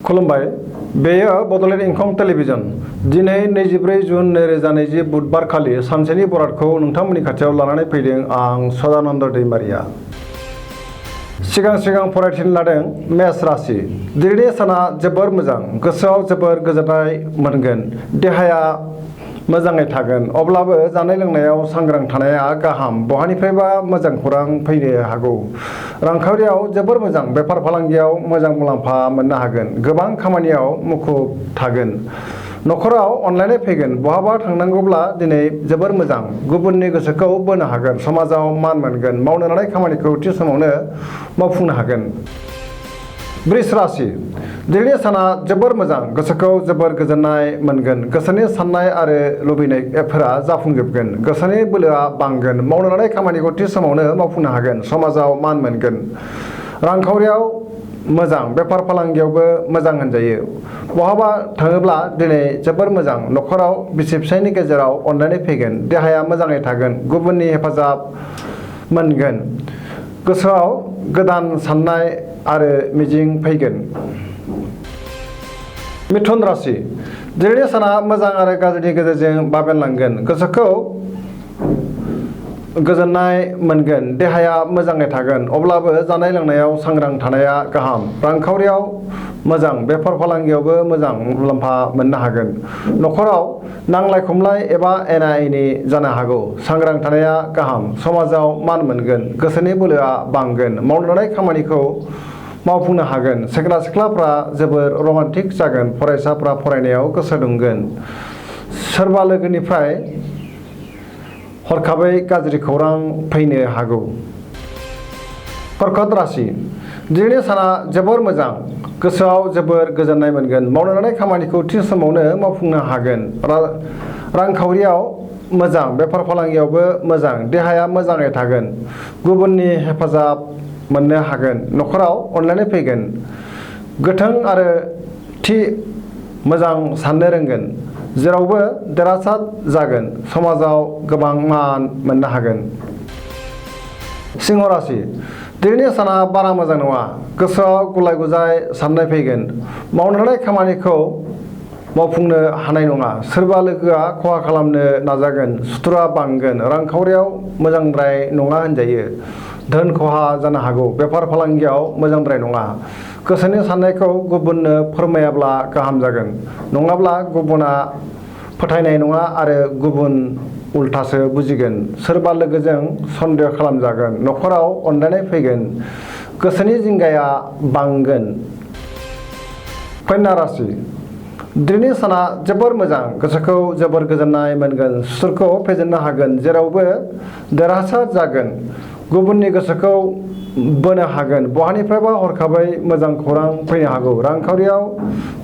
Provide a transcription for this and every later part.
खुलुमबाय बेयो बड'लेण्ड इंखं टेलिभिजन दिनै 24 जुन 2020 बुधबार खालि सानसेनि बरादखौ नोंथांमोननि खाथियाव लानानै फैदों आं सदानन्द दैमारिया। सिगां फरायथिनो लादों मेष राशि। दिनैनि साना जोबोर मोजां, गोसोआव जोबोर गोजोननाय मोनगोन, देहाया मोजाङै थागोन। अब्लाबो जानाय लोंनायाव सांग्रां थानाया गाहाम। बहानिफ्रायबा मोजां खौरां फैनो हागौ। रांखावरियाव जोबोर मोजां, बेफार फालांगियाव मोजां मुलाम्फा मोननो हागोन। गोबां खामानियाव मुखुब थागोन। न'खराव अनलायनाय फैगोन। बहाबा थांनांगौब्ला दिनै जोबोर मोजां, गुबुननि गोसोखौ बोनो हागोन। समाजाव मान मोनगोन। मावनो लानाय खामानिखौ थि समावनो मावफुंनो हागोन। वृष राशि। दिनैनि साना जोबोर मोजां, गोसोखौ जोबोर गोजोननाय मोनगोन। गोसोनि साननाय आरो लुबैनायफोरा जाफुंजोबगोन। गोसोनि बोलोआ बांगोन। मावनो लानाय खामानिखौ थि समावनो मावफुंनो हागोन। समाजाव मान मोनगोन। रांखावरियाव मोजां, बेफार फालांगियावबो मोजां होनजायो। बहाबा थाङोब्ला दिनै जोबोर मोजां। न'खराव बिसि फिसायनि गेजेराव अनलायनाय फैगोन। देहाया मोजाङै थागोन। गुबुननि हेफाजाब मोनगोन। गोसोआव गोदान साननाय आरो मिजिं फैगोन। मिथुन राशि। दिनैनि साना मोजां आरो गाज्रिनि गेजेरजों बाबेनलांगोन। गोसोखौ गोजोननाय मोनगोन। देहाया मोजाङै थागोन। अब्लाबो जानाय लोंनायाव सांग्रां थानाया गाहाम। रांखावरियाव मोजां, बेफार फालांगियावबो मोजां मुलाम्फा मोननो हागोन। न'खराव नांलाय खमलाय एबा एना एनि जानो हागौ। सांग्रां थानाया गाहाम। समाजाव मान मोनगोन। गोसोनि बोलोआ बांगोन। मावनो लानाय खामानिखौ मावफुंनो हागोन। सेंग्रा सिख्लाफ्रा जोबोर रमान्टिक जागोन। फरायसाफ्रा फरायनायाव गोसो दुंगोन। सोरबा लोगोनिफ्राय हरखाबै गाज्रि खौरां फैनो हागौ। कर्कट राशि। दिनैनि साना जोबोर मोजां, गोसोआव जोबोर गोजोननाय मोनगोन। मावनो लानाय खामानिखौ थि समावनो मावफुंनो हागोन। रांखावरियाव मोजां, बेफार फालांगियावबो मोजां। देहाया मोजाङै थागोन। गुबुननि हेफाजाब मोननो हागोन। न'खराव अनलायनाय फैगोन। गोथों आरो थि मोजां साननो रोंगोन। जेरावबो देरहासार जागोन। समाजाव गोबां मान मोननो हागोन। सिंह राशि। दिनैनि साना बारा मोजां नङा। गोसोआव गुलाय गुजाय साननाय फैगोन। मावनो लानाय खामानिखौ मावफुंनो हानाय नङा। सोरबा लोगोआ खहा खालामनो नाजागोन। सुथुरा बांगोन। रांखावरियाव मोजांद्राय नङा होनजायो। धोन खहा जानो हागौ। बेफार फालांगियाव मोजांद्राय नङा। गोसोनि साननायखौ गुबुननो फोरमायाब्ला गाहाम जागोन। नङाब्ला गुबुना फोथायनाय नङा आरो गुबुन उल्थासो बुजिगोन। सोरबा लोगोजों सन्देह खालामजागोन। न'खराव अनलायनाय फैगोन। गोसोनि जिंगाया बांगोन। कन्या राशि। दिनैनि साना जोबोर मोजां, गोसोखौ जोबोर गोजोननाय मोनगोन। सुथुरखौ फेजेननो हागोन। जेरावबो देरहासार जागोन। गुबुननि गोसोखौ बोनो हागोन। बहानिफ्रायबा हरखाबै मोजां खौरां फैनो हागौ। रांखावरियाव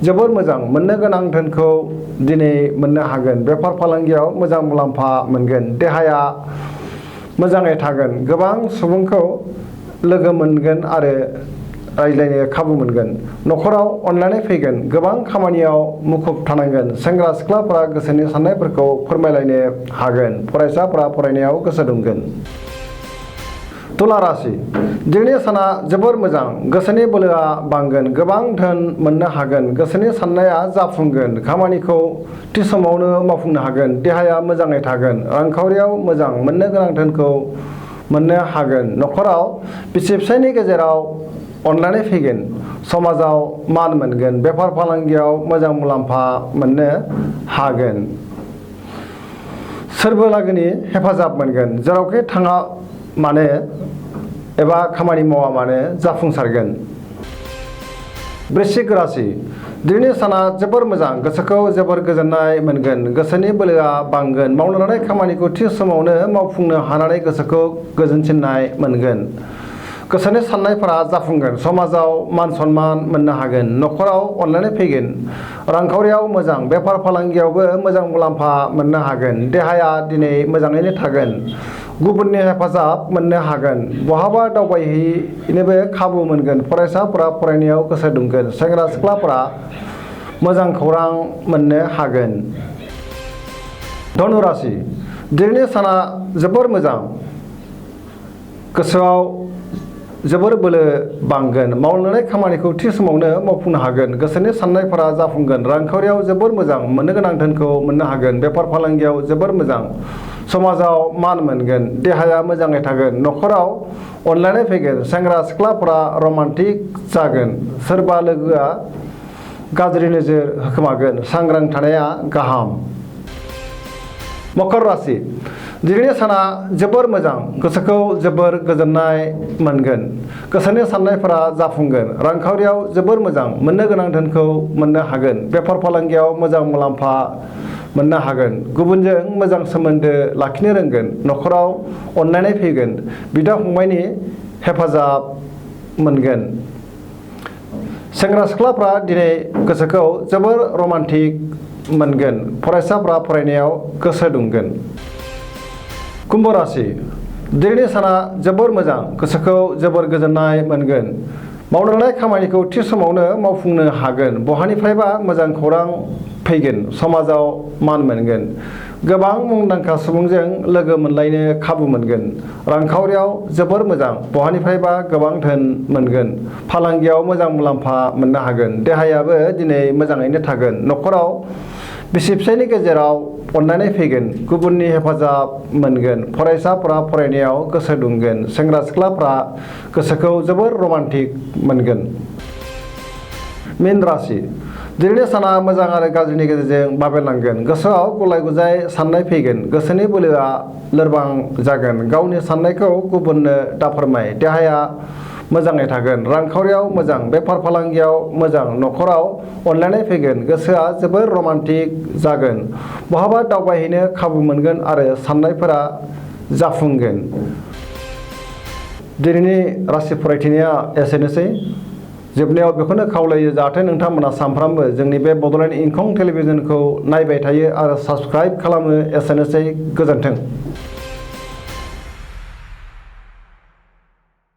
जोबोर मोजां, मोननो गोनां धोनखौ दिनै मोननो हागोन। बेफार फालांगियाव मोजां मुलाम्फा मोनगोन। देहाया मोजाङै थागोन। गोबां सुबुंखौ लोगो मोनगोन आरो रायज्लायनो खाबु मोनगोन। न'खराव अनलायनाय फैगोन। गोबां खामानियाव मुखुब थानांगोन। सेंग्रा सिख्लाफोरा गोसोनि साननायफोरखौ फोरमायलायनो हागोन। फरायसाफोरा फरायनायाव गोसो दुंगोन। तुला राशि। दिनैनि साना जोबोर मोजां, गोसोनि बोलोआ बांगोन। गोबां धोन मोननो हागोन। गोसोनि साननाया जाफुंगोन। खामानिखौ थि समावनो मावफुंनो हागोन। देहाया मोजाङै थागोन। रांखावरियाव मोजां, मोननो गोनां धोनखौ मोननो हागोन। न'खराव बिसि फिसायनि गेजेराव अनलायनाय फैगोन। समाजाव मान मोनगोन। बेफार फालांगियाव मोजां मुलाम्फा मोननो हागोन। सोरबा लागोनि हेफाजाब मोनगोन। जेरावखि थाङा मानो एबा खामानि मावा मानो जाफुंसारगोन। वृश्चिक राशि। दिनैनि साना जोबोर मोजां, गोसोखौ जोबोर गोजोननाय मोनगोन। गोसोनि बोलोआ बांगोन। मावनो लानाय खामानिखौ थि समावनो मावफुंनो हानानै गोसोखौ गोजोनसिननाय मोनगोन। गोसोनि साननायफोरा जाफुंगोन। समाजाव मान सन्मान मोननो हागोन। न'खराव अनलायनाय फैगोन। रांखावरियाव मोजां, बेफार फालांगियावबो मोजां मुलाम्फा मोननो हागोन। देहाया दिनै मोजाङैनो थागोन। गुबुननि हेफाजाब मोननो हागोन। बहाबा दावबायहैनोबो खाबु मोनगोन। फरायसाफोरा फरायनायाव गोसो दुंगोन। सेंग्रा सिख्लाफोरा मोजां खौरां मोननो हागोन। धनु राशि। दिनैनि साना जोबोर मोजां, गोसोआव जोबोर बोलो बांगोन मावलांनाय खामानिखौ थि समावनो मावफुंनो हागोन गोसोनि साननायफोरा जाफुंगोन रांखावरियाव जोबोर मोजां मोननो गोनां धोनखौ मोननो हागोन बेफार फालांगियाव जोबोर मोजां समाजाव मान मोनगोन देहाया मोजाङै थागोन न'खराव अनलायनाय फैगोन सेंग्रा सिख्लाफोरा रमान्टिक जागोन सोरबा लोगोआ गाज्रि नोजोर होखोमागोन सांग्रां थानाया गाहाम। मकर राशि दिनैनि साना जोबोर मोजां गोसोखौ जोबोर गोजोननाय मोनगोन गोसोनि साननायफोरा जाफुंगोन रांखावरियाव जोबोर मोजां मोननो गोनां धोनखौ मोननो हागोन बेफार फालांगियाव मोजां मुलाम्फा मोननो हागोन गुबुनजों मोजां सोमोन्दो लाखिनो रोंगोन न'खराव अनलायनाय फैगोन बिदा फंबायनि हेफाजाब मोनगोन सेंग्रा सिख्लाफ्रा दिनै गोसोखौ जोबोर रमान्टिक मोनगोन फरायसाफ्रा फरायनायाव गोसो दुंगोन। कुम्भ राशि दिनैनि साना जोबोर मोजां गोसोखौ जोबोर गोजोननाय मोनगोन मावलांनाय खामानिखौ थि समावनो मावफुंनो हागोन बहानिफ्रायबा मोजां खौरां फैगोन समाजाव मान मोनगोन गोबां मुंदांखा सुबुंजों लोगो मोनलायनो खाबु मोनगोन रांखावरियाव जोबोर मोजां बहानिफ्रायबा गोबां धोन मोनगोन फालांगियाव मोजां मुलाम्फा मोननो हागोन देहायाबो दिनै मोजाङैनो थागोन न'खराव बिसि फिसायनि गेजेराव अनलायनाय फैगोन गुबुननि हेफाजाब मोनगोन फरायसाफ्रा फरायनायाव गोसो दुंगोन सेंग्रा सिख्लाफ्रा गोसोखौ जोबोर रमान्टिक मोनगोन। मीन राशि दिनैनि साना मोजां आरो गाज्रिनि गेजेरजों बाबेरलांगोन गोसोआव गुलाय गुजाय साननाय फैगोन गोसोनि बोलोआ लोरबां जागोन गावनि साननायखौ गुबुननो दाफोरमाय देहाया मोजाङै थागोन रांखावरियाव मोजां बेफार फालांगियाव मोजां न'खराव अनलायनाय फैगोन गोसोआ जोबोर रमान्टिक जागोन बहाबा दावबायहैनो खाबु मोनगोन आरो साननायफोरा जाफुंगोन। दिनैनि राशि फरायथिनाया एसेनोसै जोबनायाव बेखौनो खावलायो जाहाथे नोंथांमोना सानफ्रामबो जोंनि बे बड'लेण्ड इंखं टेलिभिजनखौ नायबाय थायो आरो साबस्क्राइब खालामो एसेनोसै गोजोन्थों।